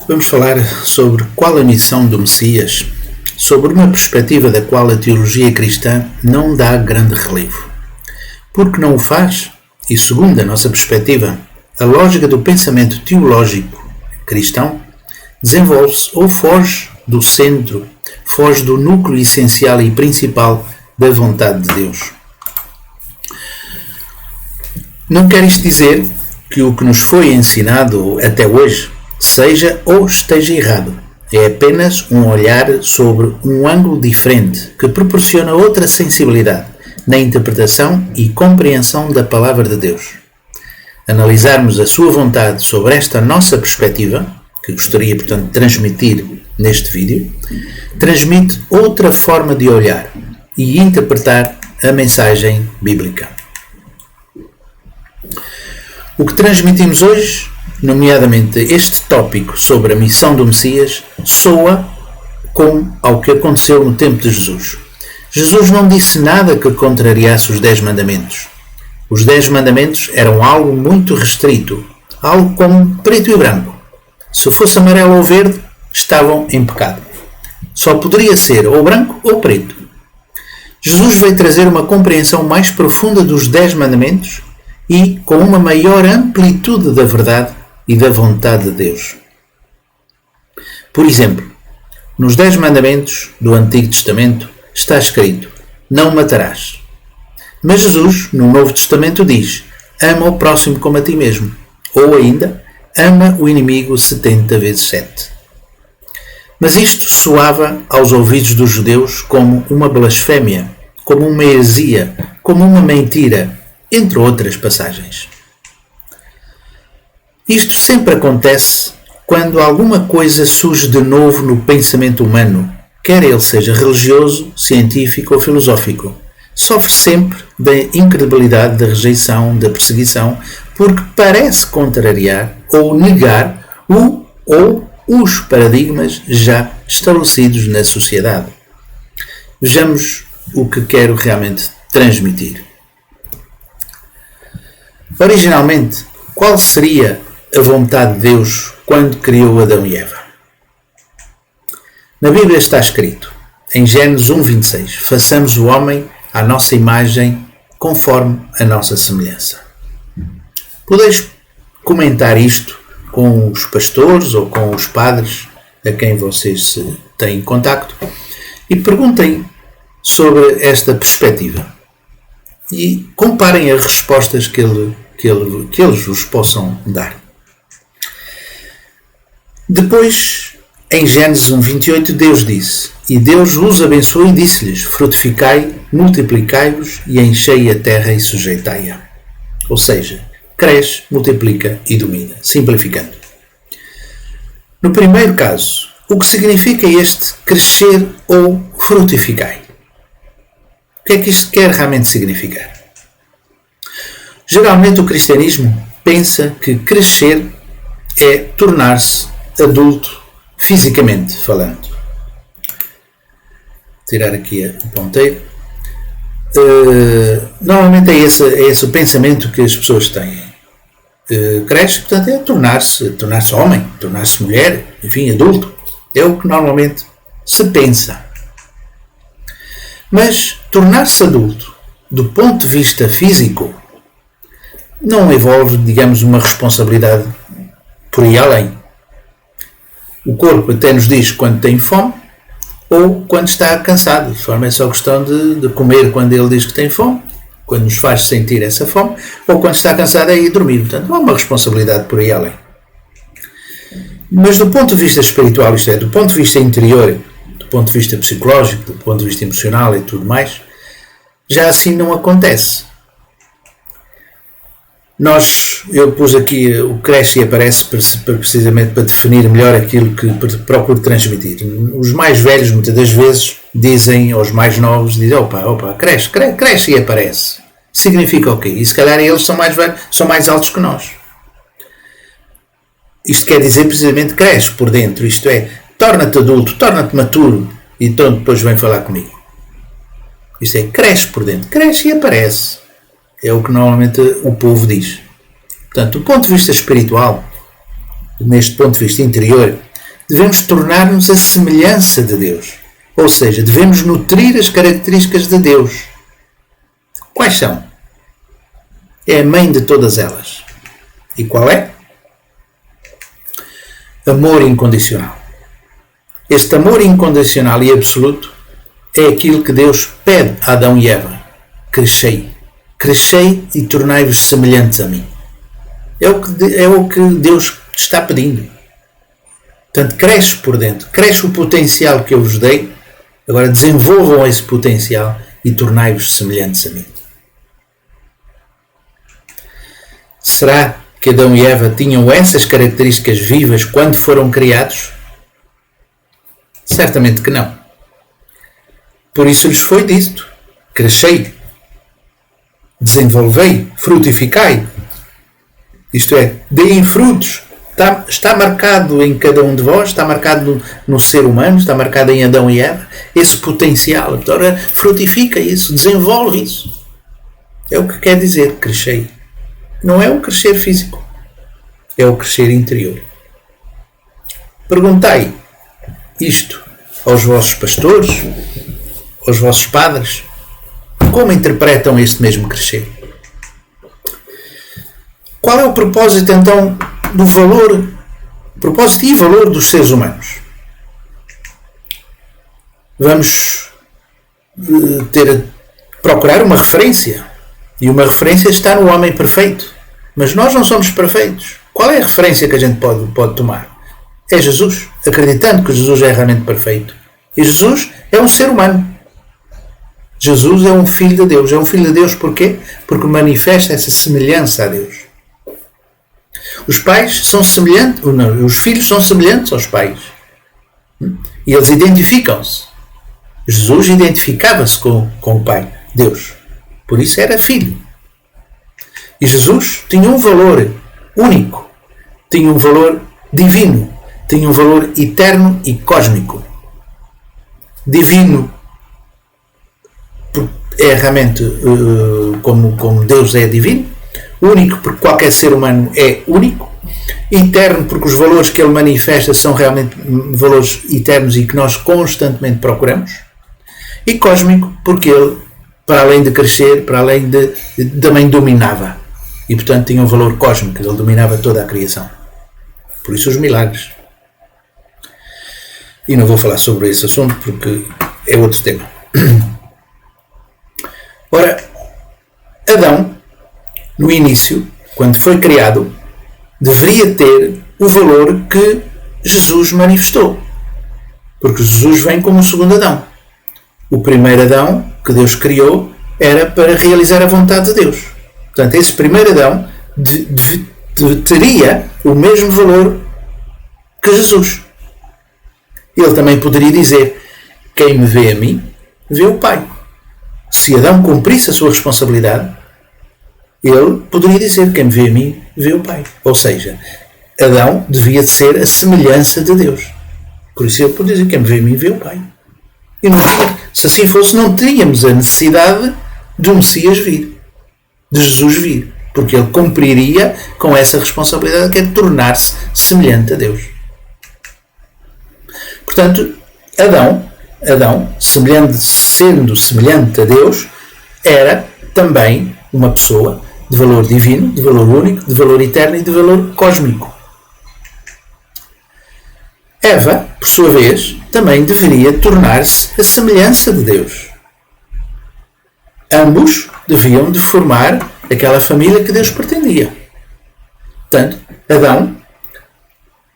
Vamos falar sobre qual a missão do Messias, sobre uma perspectiva da qual a teologia cristã não dá grande relevo. Por que não o faz? E segundo a nossa perspectiva, a lógica do pensamento teológico cristão desenvolve-se ou foge do centro, foge do núcleo essencial e principal da vontade de Deus. Não quer isto dizer que o que nos foi ensinado até hoje seja ou esteja errado. É apenas um olhar sobre um ângulo diferente que proporciona outra sensibilidade na interpretação e compreensão da palavra de Deus. Analisarmos a sua vontade sobre esta nossa perspectiva, que gostaria, portanto, de transmitir neste vídeo, transmite outra forma de olhar e interpretar a mensagem bíblica. O que transmitimos hoje, nomeadamente este tópico sobre a missão do Messias, soa como ao que aconteceu no tempo de Jesus. Jesus não disse nada que contrariasse os 10 mandamentos. Os 10 mandamentos eram algo muito restrito, algo como preto e branco. Se fosse amarelo ou verde, estavam em pecado. Só poderia ser ou branco ou preto. Jesus veio trazer uma compreensão mais profunda dos 10 mandamentos e com uma maior amplitude da verdade e da vontade de Deus. Por exemplo, nos 10 mandamentos do Antigo Testamento está escrito: não matarás. Mas Jesus, no Novo Testamento, diz: ama o próximo como a ti mesmo. Ou ainda, ama o inimigo 70 vezes 7. Mas isto soava aos ouvidos dos judeus como uma blasfémia, como uma heresia, como uma mentira, entre outras passagens. Isto sempre acontece quando alguma coisa surge de novo no pensamento humano, quer ele seja religioso, científico ou filosófico. Sofre sempre da incredibilidade, da rejeição, da perseguição, porque parece contrariar ou negar o ou os paradigmas já estabelecidos na sociedade. Vejamos o que quero realmente transmitir. Originalmente, qual seria a vontade de Deus quando criou Adão e Eva? Na Bíblia está escrito, em Gênesis 1:26, façamos o homem à nossa imagem, conforme a nossa semelhança. Podeis comentar isto com os pastores ou com os padres a quem vocês têm contacto e perguntem sobre esta perspectiva e comparem as respostas que eles vos possam dar. Depois, em Gênesis 1:28, Deus disse: e Deus os abençoou e disse-lhes: frutificai, multiplicai-vos e enchei a terra e sujeitai-a. Ou seja, cresce, multiplica e domina, simplificando. No primeiro caso, o que significa este crescer ou frutificai? O que é que isto quer realmente significar? Geralmente o cristianismo pensa que crescer é tornar-se adulto, fisicamente falando. Vou tirar aqui o ponteiro. Normalmente é esse o pensamento que as pessoas têm. Cresce, portanto, é tornar-se homem, tornar-se mulher, enfim, adulto. É o que normalmente se pensa. Mas tornar-se adulto, do ponto de vista físico, não envolve, digamos, uma responsabilidade por aí além. O corpo até nos diz quando tem fome ou quando está cansado. De forma é só questão de comer quando ele diz que tem fome, quando nos faz sentir essa fome, ou quando está cansado é ir dormir. Portanto, não há uma responsabilidade por aí além. Mas do ponto de vista espiritual, isto é, do ponto de vista interior, do ponto de vista psicológico, do ponto de vista emocional e tudo mais, já assim não acontece. Eu pus aqui o cresce e aparece precisamente para definir melhor aquilo que procuro transmitir. Os mais velhos muitas das vezes dizem aos mais novos, dizem, opa, cresce e aparece. Significa o quê? E se calhar eles são mais velhos, são mais altos que nós. Isto quer dizer precisamente cresce por dentro, isto é, torna-te adulto, torna-te maturo e então depois vem falar comigo. Isto é, cresce por dentro, cresce e aparece. É o que normalmente o povo diz. Portanto, do ponto de vista espiritual, neste ponto de vista interior, devemos tornar-nos a semelhança de Deus. Ou seja, devemos nutrir as características de Deus. Quais são? É a mãe de todas elas. E qual é? Amor incondicional. Este amor incondicional e absoluto é aquilo que Deus pede a Adão e Eva. Crescei. Crescei e tornai-vos semelhantes a mim. É o que Deus te está pedindo. Portanto, cresce por dentro. Cresce o potencial que eu vos dei. Agora desenvolvam esse potencial e tornai-vos semelhantes a mim. Será que Adão e Eva tinham essas características vivas quando foram criados? Certamente que não. Por isso lhes foi dito: crescei, desenvolvei, frutificai. Isto é, deem frutos. Está marcado em cada um de vós, está marcado no ser humano, está marcado em Adão e Eva, esse potencial. Então, frutifica isso, desenvolve isso. É o que quer dizer crescei. Não é o crescer físico, é o crescer interior. Perguntai isto aos vossos pastores, aos vossos padres, como interpretam este mesmo crescer? Qual é o propósito então do valor, propósito e valor dos seres humanos? Vamos procurar uma referência, e uma referência está no homem perfeito, mas nós não somos perfeitos. Qual é a referência que a gente pode tomar? É Jesus, acreditando que Jesus é realmente perfeito. E Jesus é um ser humano. Jesus é um filho de Deus. É um filho de Deus porquê? Porque manifesta essa semelhança a Deus. Os pais são semelhantes, não, os filhos são semelhantes aos pais. E eles identificam-se. Jesus identificava-se com o Pai, Deus. Por isso era filho. E Jesus tinha um valor único. Tinha um valor divino. Tinha um valor eterno e cósmico. Divino é realmente como Deus é divino. Único porque qualquer ser humano é único. Eterno porque os valores que ele manifesta são realmente valores eternos e que nós constantemente procuramos. E cósmico porque ele, para além de crescer, para além de também dominava. E portanto tinha um valor cósmico. Ele dominava toda a criação. Por isso os milagres. E não vou falar sobre esse assunto porque é outro tema. Ora, Adão, no início, quando foi criado, deveria ter o valor que Jesus manifestou. Porque Jesus vem como o segundo Adão. O primeiro Adão que Deus criou era para realizar a vontade de Deus. Portanto, esse primeiro Adão teria o mesmo valor que Jesus. Ele também poderia dizer: quem me vê a mim, vê o Pai. Se Adão cumprisse a sua responsabilidade, ele poderia dizer: quem me vê a mim, vê o Pai. Ou seja, Adão devia ser a semelhança de Deus. Por isso ele poderia dizer: quem me vê a mim, vê o Pai. E não tinha, se assim fosse, não teríamos a necessidade de o Messias vir, de Jesus vir. Porque ele cumpriria com essa responsabilidade que é tornar-se semelhante a Deus. Portanto, Adão, sendo semelhante a Deus, era também uma pessoa de valor divino, de valor único, de valor eterno e de valor cósmico. Eva, por sua vez, também deveria tornar-se a semelhança de Deus. Ambos deviam de formar aquela família que Deus pretendia. Portanto, Adão,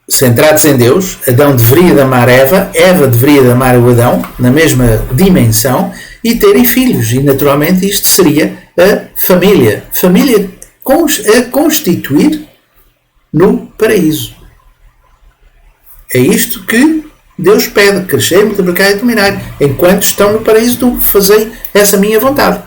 centrados em Deus, Adão deveria de amar Eva, Eva deveria de amar o Adão, na mesma dimensão, e terem filhos. E, naturalmente, isto seria a família. Família a constituir no paraíso. É isto que Deus pede: crescer, multiplicar e dominar. Enquanto estão no paraíso, fazei essa minha vontade.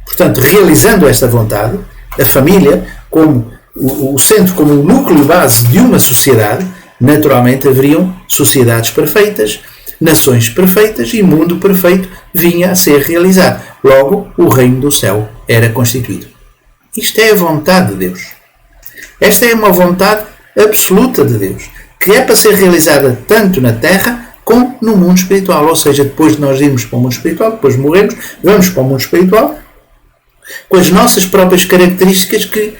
Portanto, realizando esta vontade, a família, como o centro, como o núcleo base de uma sociedade, naturalmente haveriam sociedades perfeitas, nações perfeitas e mundo perfeito vinha a ser realizado. Logo, o reino do céu era constituído. Isto é a vontade de Deus. Esta é uma vontade absoluta de Deus. que é para ser realizada tanto na Terra como no mundo espiritual. Ou seja, depois de nós irmos para o mundo espiritual, depois de morrermos, vamos para o mundo espiritual com as nossas próprias características que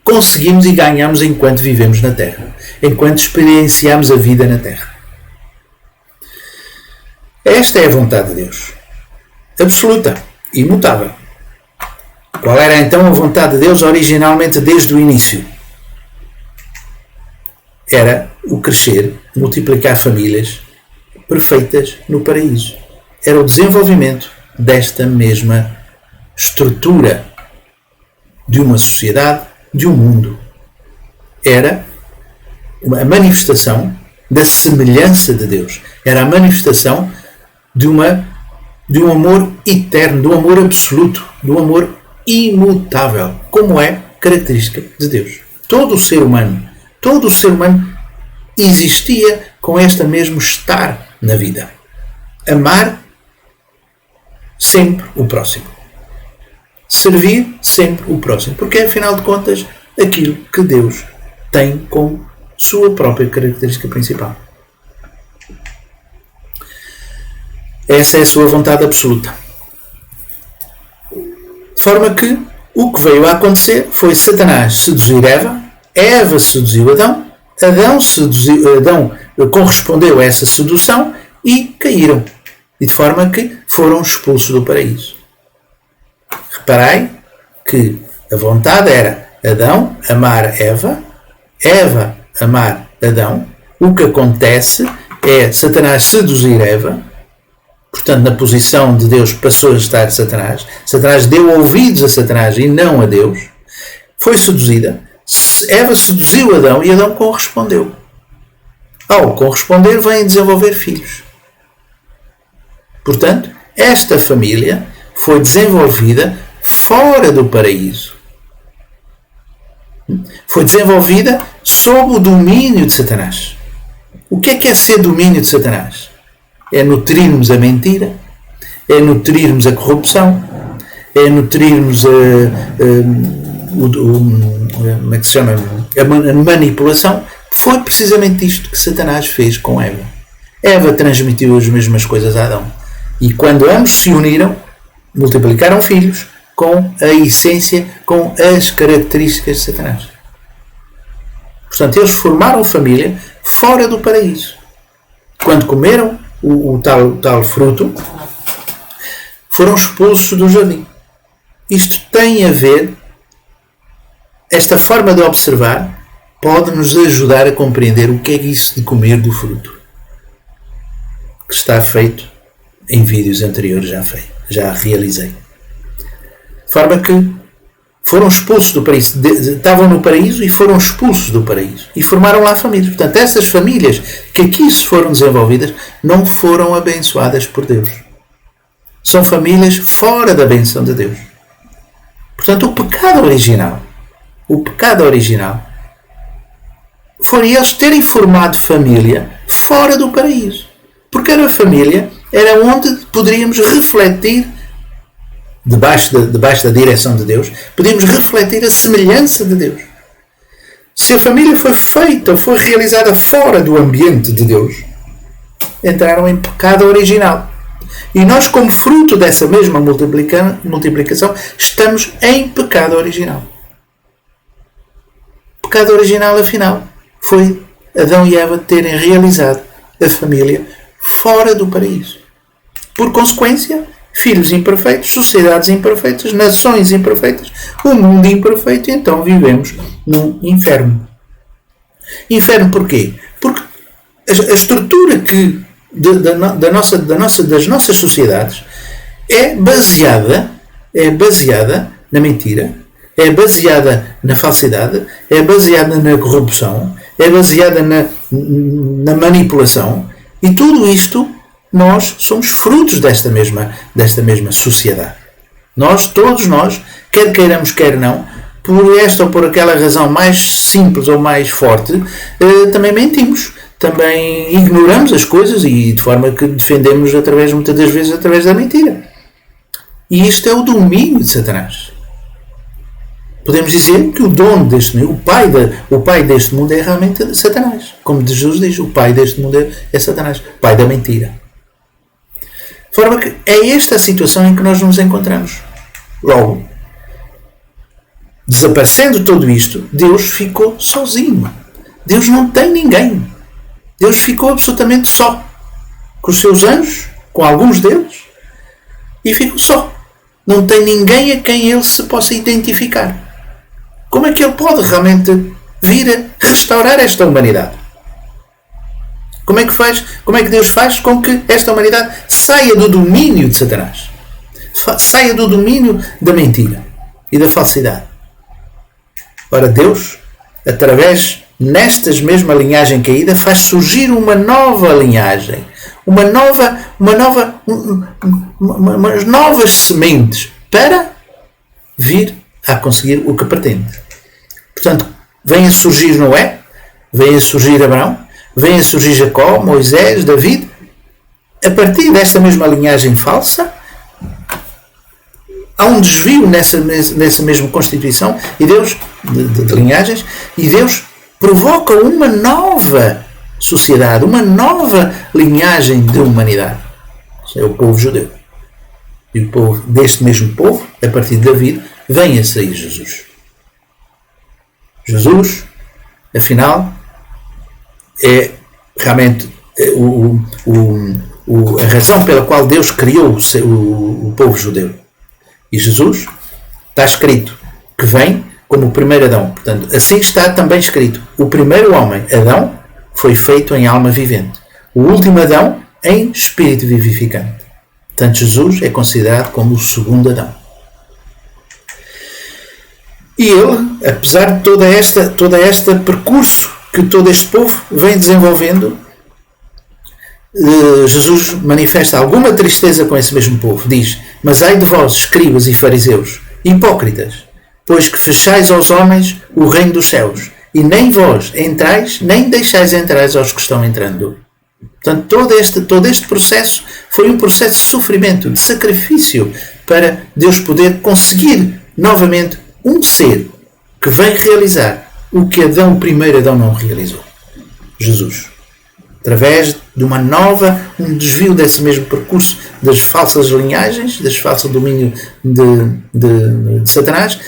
conseguimos e ganhamos enquanto vivemos na Terra, enquanto experienciamos a vida na Terra. Esta é a vontade de Deus, absoluta, imutável. Qual era então a vontade de Deus originalmente desde o início? Era o crescer, multiplicar famílias perfeitas no paraíso. Era o desenvolvimento desta mesma estrutura de uma sociedade, de um mundo. Era a manifestação da semelhança de Deus. Era a manifestação de um amor eterno, de um amor absoluto, de um amor imutável, como é característica de Deus. Todo o ser humano existia com este mesmo estar na vida. Amar sempre o próximo. Servir sempre o próximo. Porque é, afinal de contas, aquilo que Deus tem como sua própria característica principal. Essa é a sua vontade absoluta. De forma que o que veio a acontecer foi Satanás seduzir Eva seduziu Adão correspondeu a essa sedução e caíram. E de forma que foram expulsos do paraíso. Reparai que a vontade era Adão amar Eva amar Adão. O que acontece é Satanás seduzir Eva. Portanto, na posição de Deus passou a estar Satanás. Satanás deu ouvidos a Satanás e não a Deus. Foi seduzida. Eva seduziu Adão e Adão correspondeu. Ao corresponder, vem desenvolver filhos. Portanto, esta família foi desenvolvida fora do paraíso. Foi desenvolvida sob o domínio de Satanás. O que é ser domínio de Satanás? É nutrirmos a mentira, é nutrirmos a corrupção, é nutrirmos como é que se chama? A manipulação. Foi precisamente isto que Satanás fez com Eva. Eva transmitiu as mesmas coisas a Adão. E quando ambos se uniram, multiplicaram filhos com a essência, com as características de Satanás. Portanto, eles formaram família fora do paraíso. Quando comeram o tal fruto, foram expulsos do jardim. Isto tem a ver, esta forma de observar pode nos ajudar a compreender o que é isso de comer do fruto, que está feito em vídeos anteriores, já realizei. De forma que foram expulsos do paraíso, estavam no paraíso e foram expulsos do paraíso e formaram lá famílias. Portanto, essas famílias que aqui se foram desenvolvidas não foram abençoadas por Deus. São famílias fora da benção de Deus. Portanto, o pecado original foi eles terem formado família fora do paraíso. Porque era a família, era onde poderíamos refletir, debaixo da direção de Deus, podíamos refletir a semelhança de Deus. Se a família foi feita, foi realizada fora do ambiente de Deus, entraram em pecado original. E nós, como fruto dessa mesma multiplicação, estamos em pecado original. Pecado original, afinal, foi Adão e Eva terem realizado a família fora do paraíso. Por consequência, filhos imperfeitos, sociedades imperfeitas, nações imperfeitas, um mundo imperfeito, e então vivemos num inferno. Inferno porquê? Porque a estrutura das nossas sociedades é baseada na mentira, é baseada na falsidade, é baseada na corrupção, é baseada na manipulação, e tudo isto nós somos frutos desta mesma sociedade. Todos nós, quer queiramos, quer não, por esta ou por aquela razão mais simples ou mais forte, também mentimos, também ignoramos as coisas e de forma que defendemos muitas das vezes através da mentira. E isto é o domínio de Satanás. podemos dizer que o dono deste mundo, o pai deste mundo é realmente Satanás. Como Jesus diz, o pai deste mundo é Satanás, o pai da mentira. De forma que é esta a situação em que nós nos encontramos. Logo, desaparecendo tudo isto, Deus ficou sozinho. Deus não tem ninguém. Deus ficou absolutamente só. Com os seus anjos, com alguns deles, e ficou só. Não tem ninguém a quem ele se possa identificar. Como é que ele pode realmente vir a restaurar esta humanidade? Como é que Deus faz com que esta humanidade saia do domínio de Satanás? Saia do domínio da mentira e da falsidade. Ora, Deus, através nestas mesma linhagem caída, faz surgir uma nova linhagem, umas novas sementes para vir a conseguir o que pretende. Portanto, vem a surgir Noé, vem a surgir Abraão, vem a surgir Jacó, Moisés, David. A partir desta mesma linhagem falsa, há um desvio nessa mesma constituição e Deus, de linhagens, e Deus provoca uma nova sociedade, uma nova linhagem de humanidade. É o povo judeu. E o povo, deste mesmo povo, a partir de David, vem a sair Jesus. Jesus, afinal, é realmente a razão pela qual Deus criou o povo judeu. E Jesus, está escrito que vem como o primeiro Adão. Portanto, assim está também escrito. O primeiro homem, Adão, foi feito em alma vivente. O último Adão, em espírito vivificante. Portanto, Jesus é considerado como o segundo Adão. E ele, apesar de todo este percurso que todo este povo vem desenvolvendo, Jesus manifesta alguma tristeza com esse mesmo povo. Diz: mas ai de vós, escribas e fariseus, hipócritas, pois que fechais aos homens o reino dos céus, e nem vós entrais, nem deixais entrar aos que estão entrando. Portanto, todo este processo foi um processo de sofrimento, de sacrifício, para Deus poder conseguir novamente um ser que vem realizar o que o primeiro Adão não realizou. Jesus. Através de um desvio desse mesmo percurso das falsas linhagens, das falsas domínio de Satanás,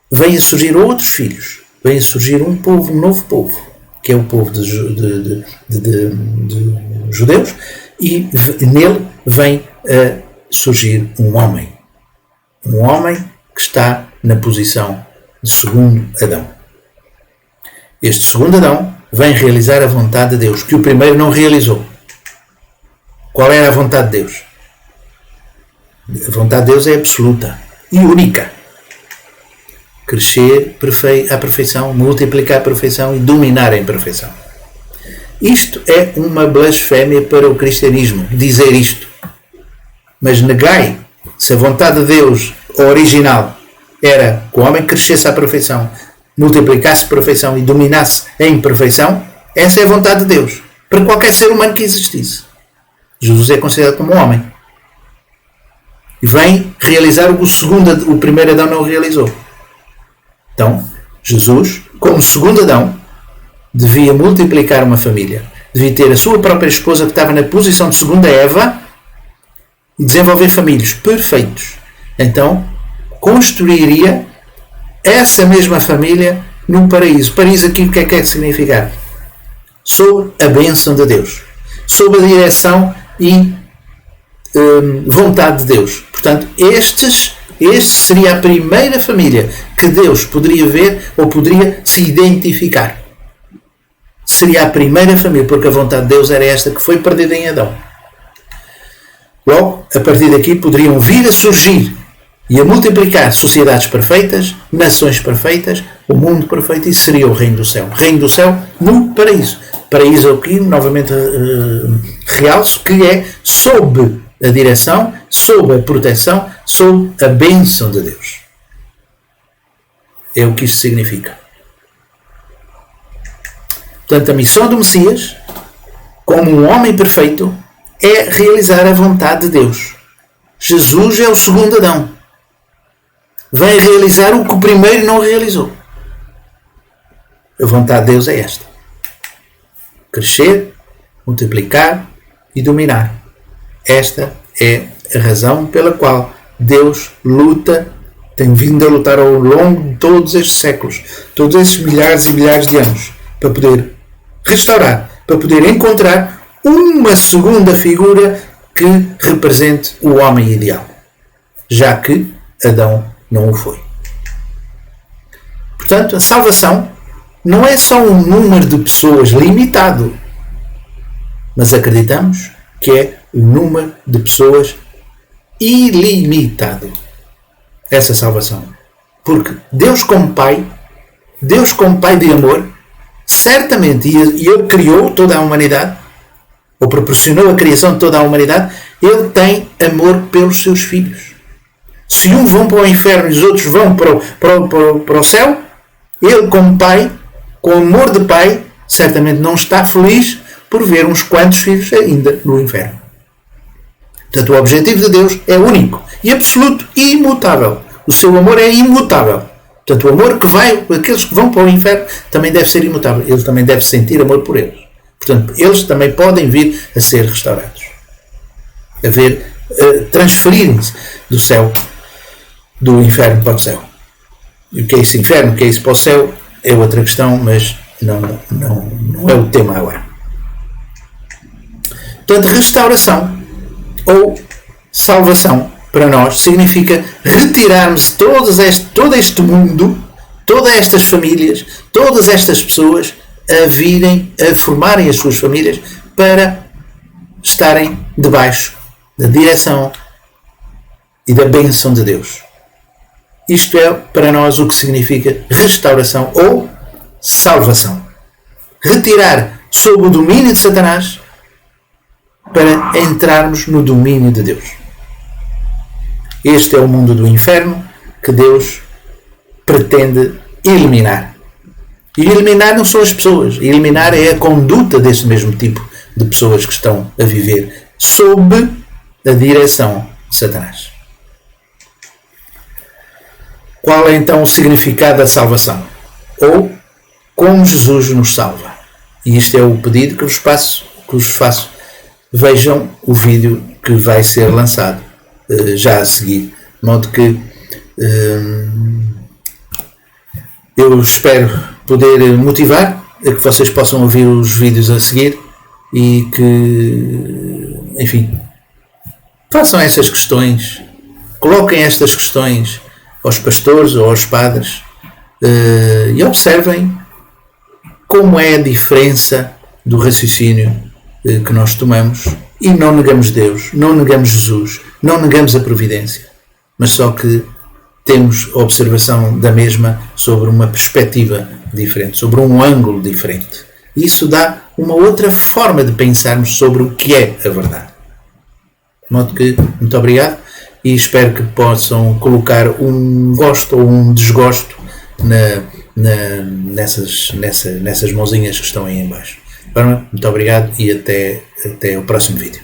vem a surgir outros filhos, vem a surgir um novo povo, que é o povo de judeus, e nele vem a surgir um homem que está na posição de segundo Adão. Este segundo Adão vem realizar a vontade de Deus, que o primeiro não realizou. Qual era a vontade de Deus? A vontade de Deus é absoluta e única. Crescer à perfeição, multiplicar a perfeição e dominar a imperfeição. Isto é uma blasfémia para o cristianismo, dizer isto. Mas negai, se a vontade de Deus, a original, era que o homem crescesse à perfeição, multiplicasse a perfeição e dominasse a imperfeição, essa é a vontade de Deus, para qualquer ser humano que existisse. Jesus é considerado como um homem. E vem realizar o primeiro Adão não realizou. Então, Jesus, como segundo Adão, devia multiplicar uma família. Devia ter a sua própria esposa, que estava na posição de segunda Eva, e desenvolver famílias perfeitos. Então, construiria essa mesma família num paraíso. Paraíso aqui o que é que significar? Sob a bênção de Deus. Sob a direção e vontade de Deus. Portanto, este seria a primeira família que Deus poderia ver ou poderia se identificar. Seria a primeira família, porque a vontade de Deus era esta que foi perdida em Adão. Logo, a partir daqui poderiam vir a surgir e a multiplicar sociedades perfeitas, nações perfeitas, o mundo perfeito, e seria o reino do céu. Reino do céu no paraíso. Paraíso aqui, novamente realço, que é sob a direção, sob a proteção, sob a bênção de Deus. É o que isto significa. Portanto, a missão do Messias, como um homem perfeito, é realizar a vontade de Deus. Jesus é o segundo Adão. vem realizar o que o primeiro não realizou. A vontade de Deus é esta: crescer, multiplicar e dominar. Esta é a razão pela qual Deus luta, tem vindo a lutar ao longo de todos estes séculos, todos estes milhares e milhares de anos, para poder restaurar, para poder encontrar uma segunda figura que represente o homem ideal, já que Adão não o foi. Portanto, a salvação não é só um número de pessoas limitado, mas acreditamos que é um número de pessoas ilimitado. Essa salvação. Porque Deus como Pai de amor, certamente, e Ele criou toda a humanidade, ou proporcionou a criação de toda a humanidade, Ele tem amor pelos seus filhos. Se uns vão para o inferno e os outros vão para o céu, Ele como Pai, com amor de Pai, certamente não está feliz por ver uns quantos filhos ainda no inferno. Portanto, o objetivo de Deus é único e absoluto e imutável. O seu amor é imutável. Portanto, o amor que vai, aqueles que vão para o inferno, também deve ser imutável. Ele também deve sentir amor por eles. Portanto, eles também podem vir a ser restaurados. Transferirem-se do céu, do inferno para o céu. E o que é esse inferno, o que é isso para o céu, é outra questão, mas não é o tema agora. Portanto, restauração ou salvação para nós significa retirarmos todo este mundo, todas estas famílias, todas estas pessoas a formarem as suas famílias para estarem debaixo da direção e da bênção de Deus. Isto é para nós o que significa restauração ou salvação. Retirar sob o domínio de Satanás para entrarmos no domínio de Deus. Este é o mundo do inferno que Deus pretende eliminar. E eliminar não são as pessoas. Eliminar é a conduta desse mesmo tipo de pessoas que estão a viver sob a direção de Satanás. Qual é então o significado da salvação? Ou como Jesus nos salva? E isto é o pedido que vos faço. Vejam o vídeo que vai ser lançado já a seguir. De modo que eu espero poder motivar a que vocês possam ouvir os vídeos a seguir e que, enfim, façam essas questões, coloquem estas questões aos pastores ou aos padres e observem como é a diferença do raciocínio que nós tomamos e não negamos Deus, não negamos Jesus, não negamos a providência, mas só que temos a observação da mesma sobre uma perspectiva diferente, sobre um ângulo diferente. Isso dá uma outra forma de pensarmos sobre o que é a verdade. De modo que, muito obrigado e espero que possam colocar um gosto ou um desgosto nessas mãozinhas que estão aí em baixo. Muito obrigado e até o próximo vídeo.